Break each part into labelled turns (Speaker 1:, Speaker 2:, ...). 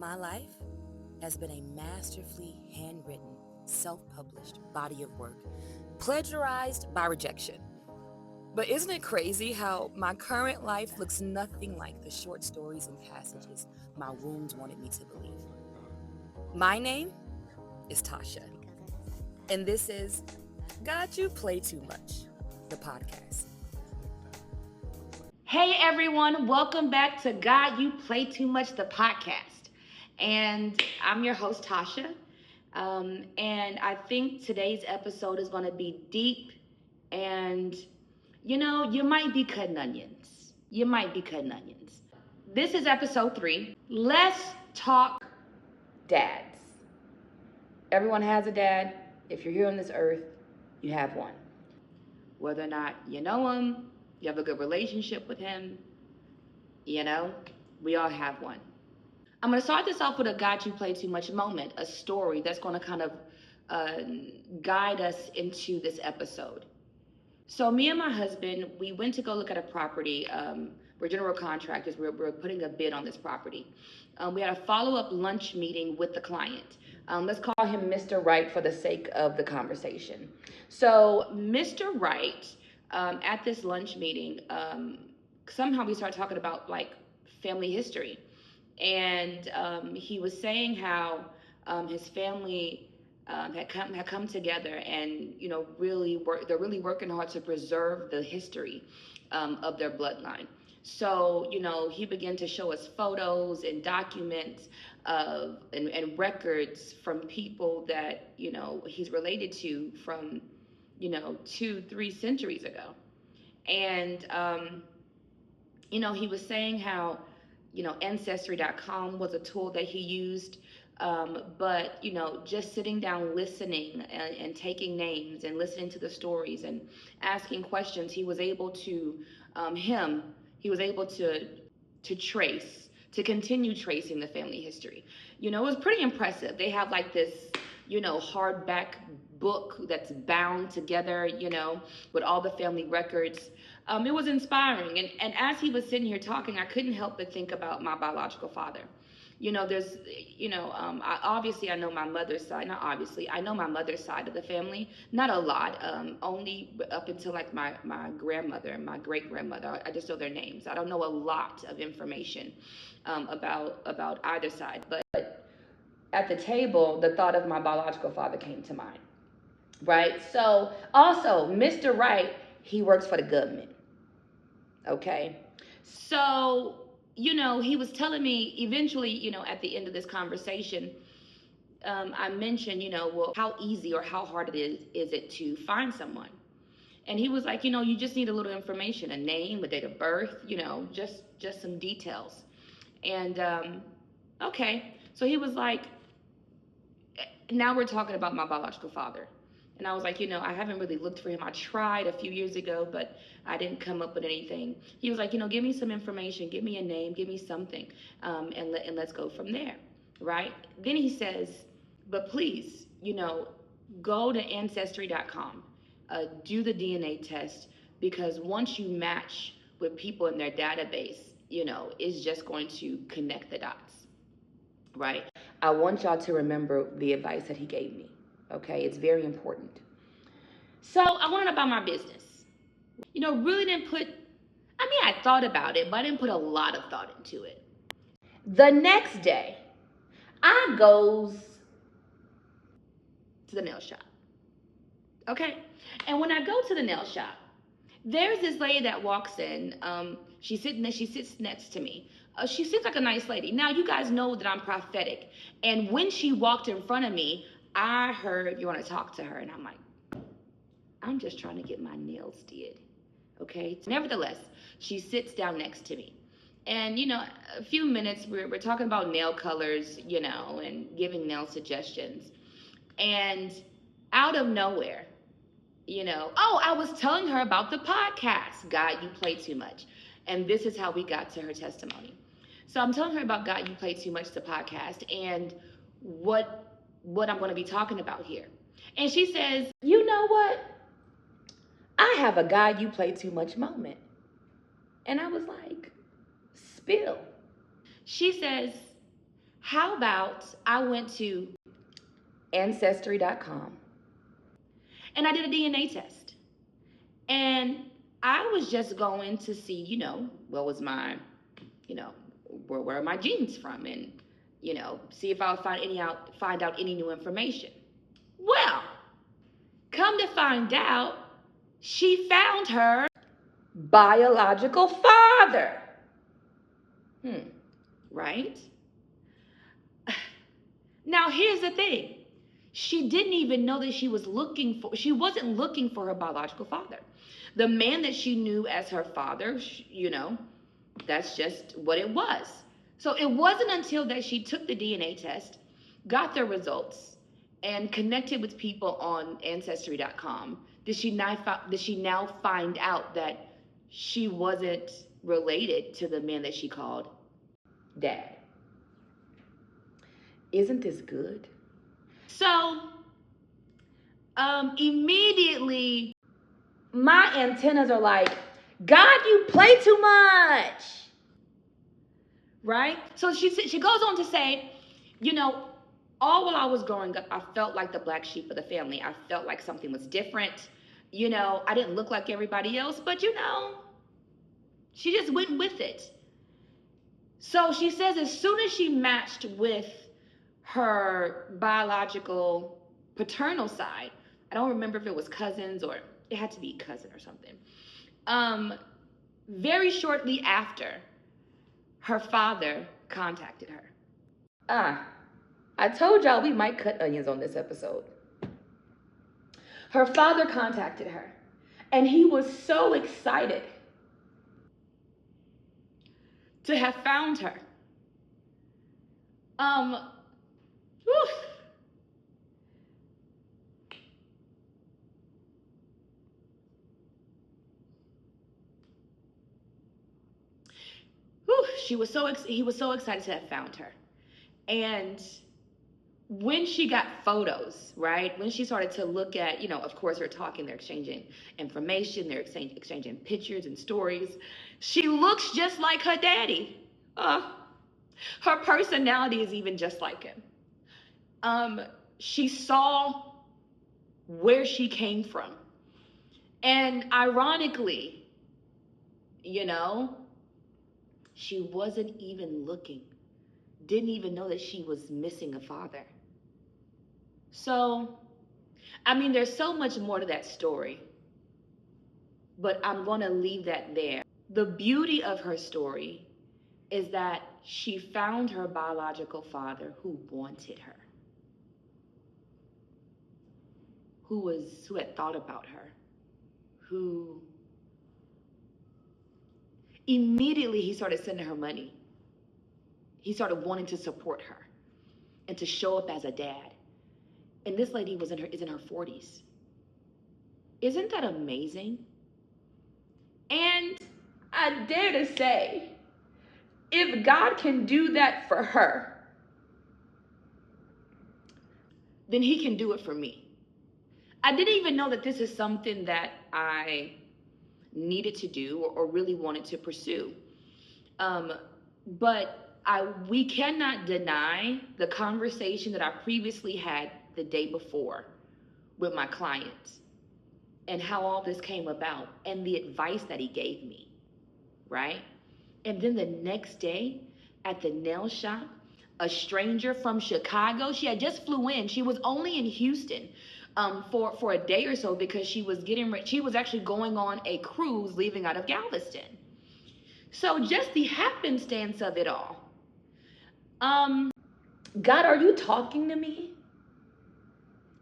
Speaker 1: My life has been a masterfully handwritten, self-published body of work, plagiarized by rejection. But isn't it crazy how my current life looks nothing like the short stories and passages my wounds wanted me to believe? My name is Tasha, and this is God, You Play Too Much, the podcast.
Speaker 2: Hey everyone, welcome back to God, You Play Too Much, the podcast. And I'm your host, Tasha. And I think today's episode is going to be deep and, you might be cutting onions. You might be cutting onions. This is episode 3. Let's talk dads. Everyone has a dad. If you're here on this earth, you have one. Whether or not you know him, you have a good relationship with him, we all have one. I'm going to start this off with a God You Play Too Much moment, a story that's going to kind of guide us into this episode. So me and my husband, we went to go look at a property. We're general contractors. We're putting a bid on this property. We had a follow-up lunch meeting with the client. Let's call him Mr. Wright for the sake of the conversation. So Mr. Wright, at this lunch meeting, somehow we started talking about like family history. And he was saying how his family had come together, and they're really working hard to preserve the history of their bloodline. So he began to show us photos and documents and records from people that he's related to from 2-3 centuries ago. And he was saying how Ancestry.com was a tool that he used. But just sitting down, listening and taking names and listening to the stories and asking questions, he was able to, continue tracing the family history. It was pretty impressive. They have like this, hardback book that's bound together, with all the family records. It was inspiring. And as he was sitting here talking, I couldn't help but think about my biological father. I know my mother's side. Not obviously, I know my mother's side of the family. Not a lot, only up until like my grandmother and my great grandmother. I just know their names. I don't know a lot of information about either side. But at the table, the thought of my biological father came to mind. Right. So also, Mr. Wright, he works for the government. Okay. So he was telling me eventually, at the end of this conversation, I mentioned, well, how easy or how hard is it to find someone? And he was like, you just need a little information, a name, a date of birth, just some details. And okay. So he was like, now we're talking about my biological father. And I was like, I haven't really looked for him. I tried a few years ago, but I didn't come up with anything. He was like, give me some information, give me a name, give me something, and let's go from there, right? Then he says, but please, go to Ancestry.com, do the DNA test, because once you match with people in their database, it's just going to connect the dots, right? I want y'all to remember the advice that he gave me. Okay, it's very important. So I went about my business. Really didn't put, I thought about it, but I didn't put a lot of thought into it. The next day, I goes to the nail shop. Okay, and when I go to the nail shop, there's this lady that walks in. She sits next to me. She seems like a nice lady. Now, you guys know that I'm prophetic. And when she walked in front of me, I heard, you want to talk to her? And I'm like, I'm just trying to get my nails did. Okay? Nevertheless, she sits down next to me. And, a few minutes, we're talking about nail colors, and giving nail suggestions. And out of nowhere, I was telling her about the podcast, God, You Play Too Much. And this is how we got to her testimony. So I'm telling her about God, You Play Too Much, the podcast, and what I'm going to be talking about here. And she says, you know what? I have a God, You Play Too Much moment. And I was like, spill. She says, How about I went to ancestry.com and I did a DNA test. And I was just going to see, what was my, you know, where are my genes from, and see if I would find out any new information. Well, come to find out, she found her biological father. Right? Now here's the thing. She didn't even know that she wasn't looking for her biological father. The man that she knew as her father, that's just what it was. So it wasn't until that she took the DNA test, got the results, and connected with people on ancestry.com did she now find out that she wasn't related to the man that she called dad. Isn't this good? So, immediately my antennas are like, God, you play too much. Right? So she goes on to say, all while I was growing up, I felt like the black sheep of the family. I felt like something was different. I didn't look like everybody else, but she just went with it. So she says as soon as she matched with her biological paternal side, I don't remember if it was cousins or it had to be cousin or something. Very shortly after, her father contacted her. I told y'all we might cut onions on this episode. Her father contacted her, and he was so excited to have found her. Whew. He was so excited to have found her. And when she got photos, right, when she started to look at, of course, they're talking, they're exchanging information, they're exchanging pictures and stories, she looks just like her daddy. Her personality is even just like him. She saw where she came from. And ironically, she wasn't even looking, didn't even know that she was missing a father. So, there's so much more to that story, but I'm going to leave that there. The beauty of her story is that she found her biological father who wanted her, who had thought about her, who immediately he started sending her money. He started wanting to support her and to show up as a dad. And this lady is in her 40s. Isn't that amazing? And I dare to say, if God can do that for her, then he can do it for me. I didn't even know that this is something that I needed to do or really wanted to pursue. But we cannot deny the conversation that I previously had the day before with my client and how all this came about and the advice that he gave me, right? And then the next day at the nail shop, a stranger from Chicago, she had just flew in. She was only in Houston for a day or so because she was actually going on a cruise leaving out of Galveston. So just the happenstance of it all. God, are you talking to me?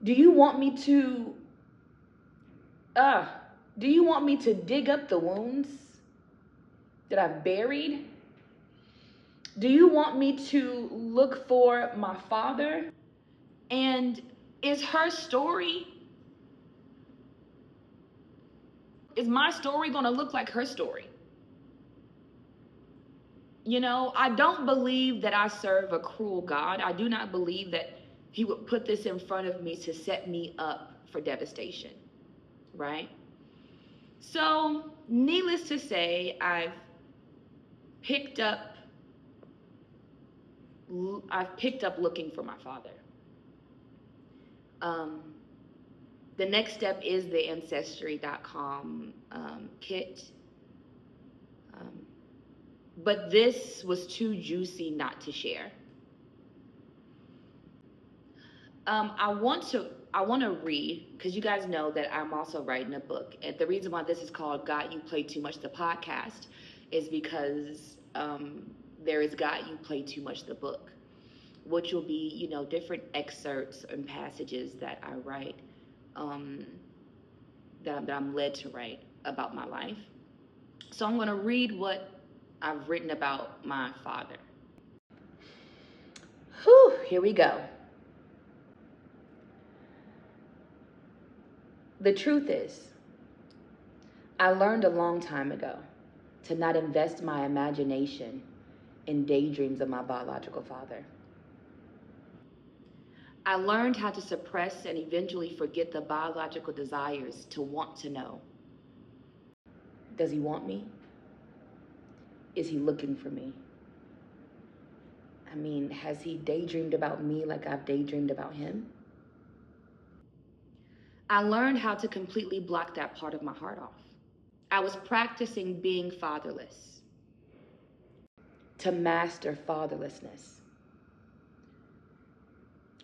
Speaker 2: Do you want me to dig up the wounds that I've buried? Do you want me to look for my father? And is my story going to look like her story? I don't believe that I serve a cruel God. I do not believe that he would put this in front of me to set me up for devastation, right? So, needless to say, I've picked up I've picked up looking for my father. The next step is the ancestry.com kit. But this was too juicy not to share. I want to read, because you guys know that I'm also writing a book. And the reason why this is called God You Play Too Much the podcast is because there is God You Play Too Much the book, which will be, you know, different excerpts and passages that I write, that I'm led to write about my life. So I'm going to read what I've written about my father. Whew, here we go. The truth is, I learned a long time ago to not invest my imagination in daydreams of my biological father. I learned how to suppress and eventually forget the biological desires to want to know. Does he want me? Is he looking for me? I mean, has he daydreamed about me like I've daydreamed about him? I learned how to completely block that part of my heart off. I was practicing being fatherless, to master fatherlessness.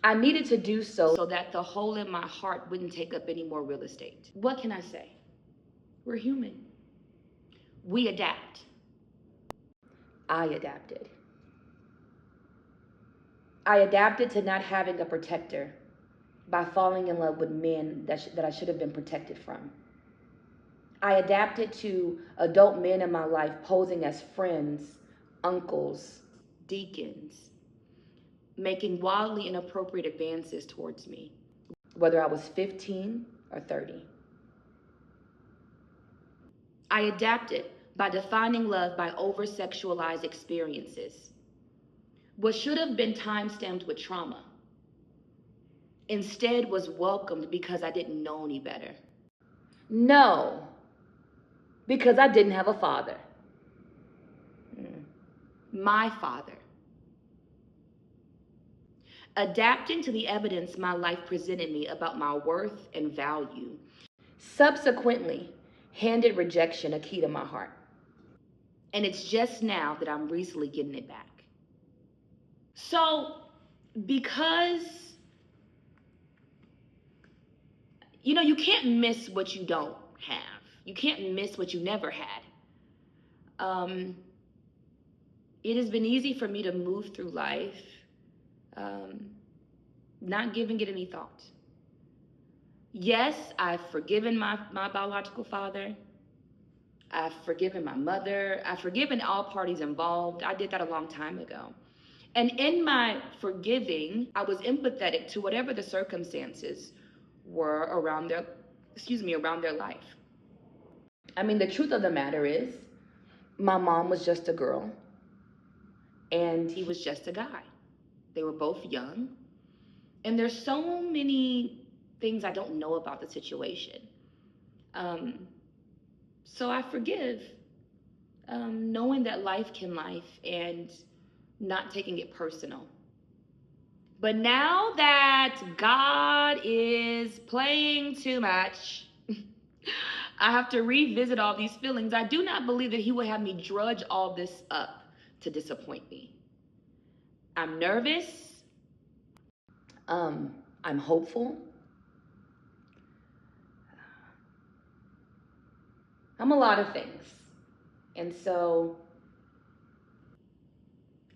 Speaker 2: I needed to do so that the hole in my heart wouldn't take up any more real estate. What can I say? We're human. We adapt. I adapted. I adapted to not having a protector by falling in love with men that I should have been protected from. I adapted to adult men in my life posing as friends, uncles, deacons, making wildly inappropriate advances towards me, whether I was 15 or 30. I adapted by defining love by over-sexualized experiences. What should have been time-stamped with trauma instead was welcomed because I didn't know any better. No, because I didn't have a father. My father. Adapting to the evidence my life presented me about my worth and value, subsequently handed rejection a key to my heart. And it's just now that I'm recently getting it back. So, because, you know, you can't miss what you don't have. You can't miss what you never had. It has been easy for me to move through life, not giving it any thought. Yes, I've forgiven my biological father. I've forgiven my mother. I've forgiven all parties involved. I did that a long time ago. And in my forgiving, I was empathetic to whatever the circumstances were around their life. I mean, the truth of the matter is, my mom was just a girl, and he was just a guy. They were both young. And there's so many things I don't know about the situation. So I forgive, knowing that life can life and not taking it personal. But now that God is playing too much, I have to revisit all these feelings. I do not believe that he would have me drudge all this up to disappoint me. I'm nervous. I'm hopeful. I'm a lot of things. And so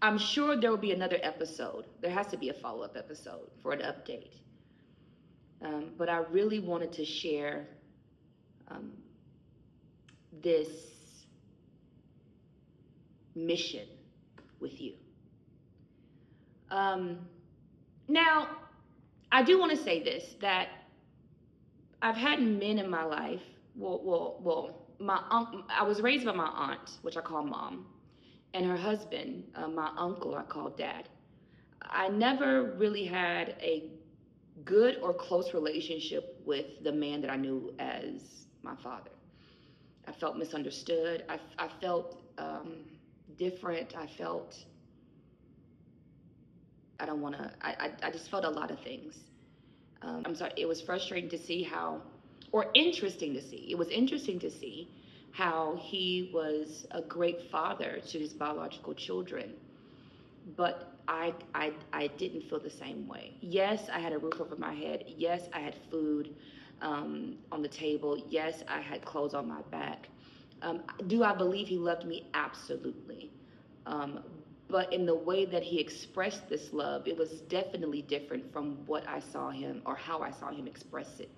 Speaker 2: I'm sure there will be another episode. There has to be a follow-up episode for an update. But I really wanted to share this mission with you. Now, I do want to say this, that I've had men in my life. I was raised by my aunt, which I call mom, and her husband, my uncle, I call dad. I never really had a good or close relationship with the man that I knew as my father. I felt misunderstood. I felt different. I felt I don't want to. I just felt a lot of things. I'm sorry. It was frustrating to see how, or interesting to see. It was interesting to see how he was a great father to his biological children, but I didn't feel the same way. Yes, I had a roof over my head. Yes, I had food on the table. Yes, I had clothes on my back. Do I believe he loved me? Absolutely. Um, but in the way that he expressed this love, it was definitely different from what I saw him or how I saw him express it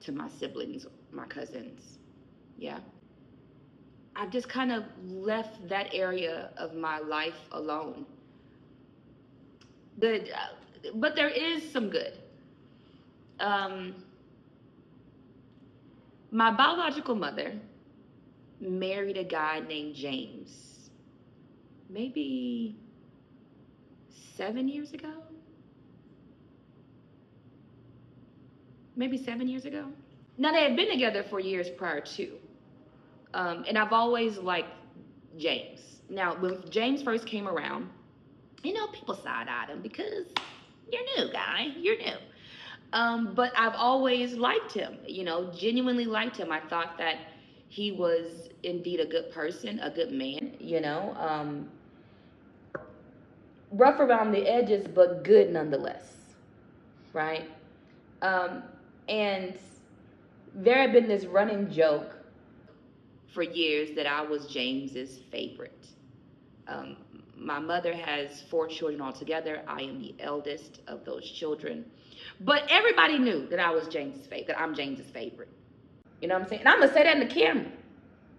Speaker 2: to my siblings, my cousins. Yeah. I've just kind of left that area of my life alone. Good, but there is some good. Um, my biological mother married a guy named James, maybe 7 years ago. Maybe 7 years ago. Now they had been together for years prior to, and I've always liked James. Now when James first came around, people side-eyed him because you're new, guy, you're new. But I've always liked him, genuinely liked him. I thought that he was indeed a good person, a good man, rough around the edges, but good nonetheless, right? Um, and there had been this running joke for years that I was James's favorite. Um, my mother has 4 children altogether. I am the eldest of those children. But everybody knew that I was James's favorite, that I'm James's favorite. You know what I'm saying? And I'm going to say that in the camera,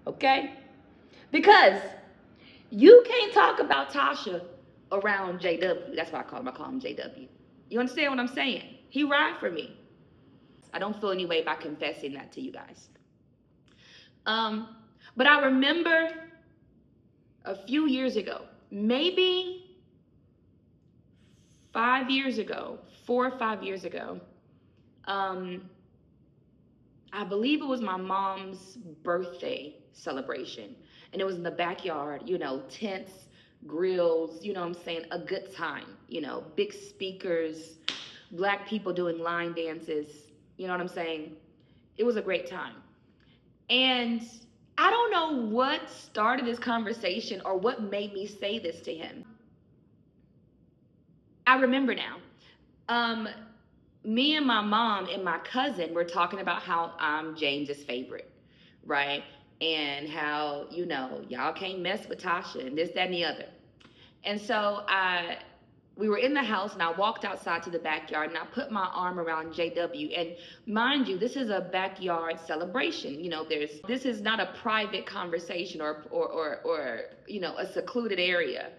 Speaker 2: okay? Because you can't talk about Tasha around JW. That's what I call him. I call him JW. You understand what I'm saying? He ride for me. I don't feel any way by confessing that to you guys. Um, but I remember a few years ago, maybe 5 years ago, 4 or 5 years ago, um, I believe it was my mom's birthday celebration. And it was in the backyard, tents, grills, you know what I'm saying? A good time, big speakers, black people doing line dances, you know what I'm saying? It was a great time. And I don't know what started this conversation or what made me say this to him. I remember now. Um, Me and my mom and my cousin were talking about how I'm James's favorite, right? And how, y'all can't mess with Tasha and this, that, and the other. And so we were in the house and I walked outside to the backyard and I put my arm around JW. And mind you, this is a backyard celebration. This is not a private conversation or a secluded area.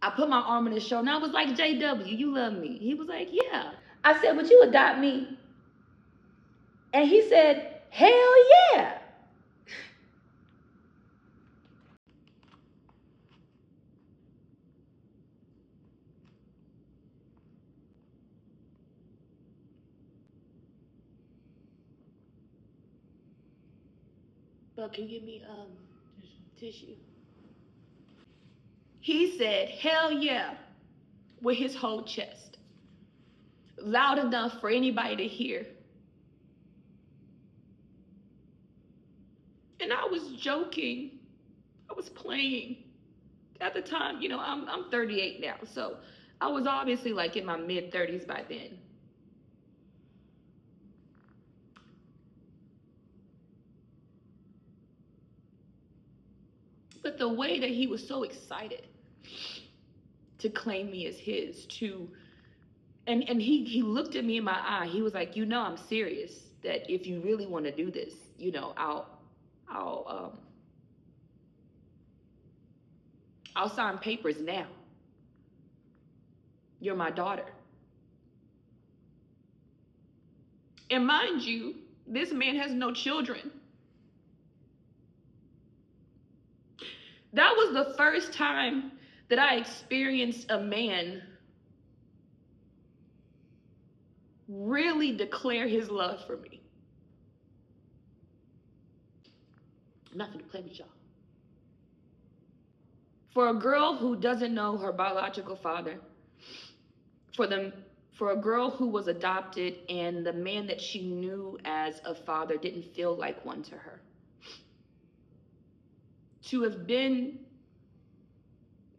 Speaker 2: I put my arm on his shoulder and I was like, JW, you love me? He was like, yeah. I said, would you adopt me? And he said, hell yeah. But can you give me tissue? He said, hell yeah, with his whole chest. Loud enough for anybody to hear. And I was joking. I was playing. At the time, I'm 38 now, so I was obviously like in my mid-30s by then. But the way that he was so excited to claim me as his, and he looked at me in my eye. He was like, I'm serious. That if you really want to do this, I'll sign papers now. You're my daughter. And mind you, this man has no children. That was the first time that I experienced a man really declare his love for me. I'm not gonna play with y'all. For a girl who doesn't know her biological father, for a girl who was adopted and the man that she knew as a father didn't feel like one to her, to have been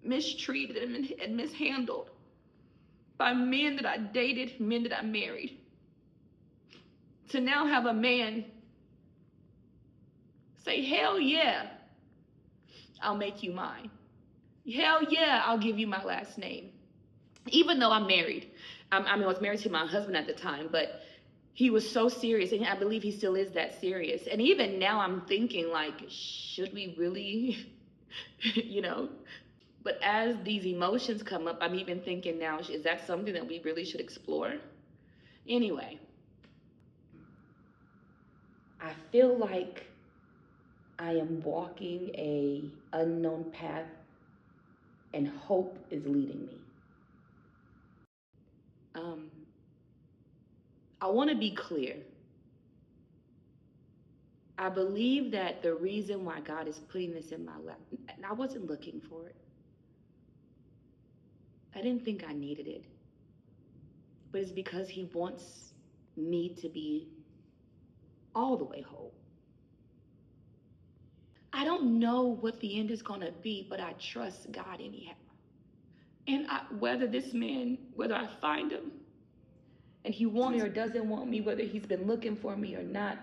Speaker 2: mistreated and mishandled by men that I dated, men that I married, to now have a man say, hell yeah, I'll make you mine. Hell yeah, I'll give you my last name. Even though I'm married. I was married to my husband at the time, but he was so serious, and I believe he still is that serious. And even now I'm thinking, like, should we really, you know? But as these emotions come up, I'm even thinking now, is that something that we really should explore? Anyway, I feel like I am walking a unknown path and hope is leading me. I want to be clear. I believe that the reason why God is putting this in my lap, and I wasn't looking for it. I didn't think I needed it. But it's because He wants me to be all the way whole. I don't know what the end is going to be, but I trust God anyhow. And whether this man, whether I find him and he wants me or doesn't want me, whether he's been looking for me or not,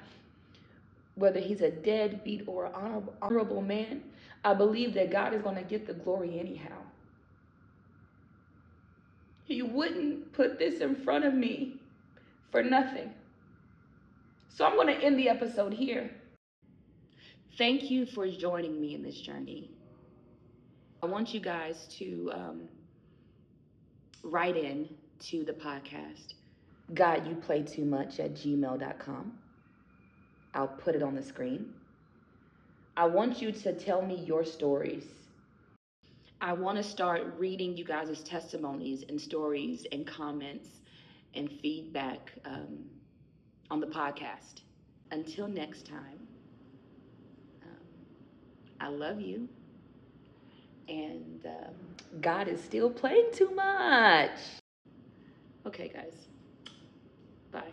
Speaker 2: whether he's a deadbeat or an honorable man, I believe that God is going to get the glory anyhow. He wouldn't put this in front of me for nothing. So I'm going to end the episode here. Thank you for joining me in this journey. I want you guys to write in to the podcast, godyouPlayTooMuch@gmail.com. I'll put it on the screen. I want you to tell me your stories. I want to start reading you guys' testimonies and stories and comments and feedback on the podcast. Until next time, I love you. And God is still playing too much. Okay, guys. Bye.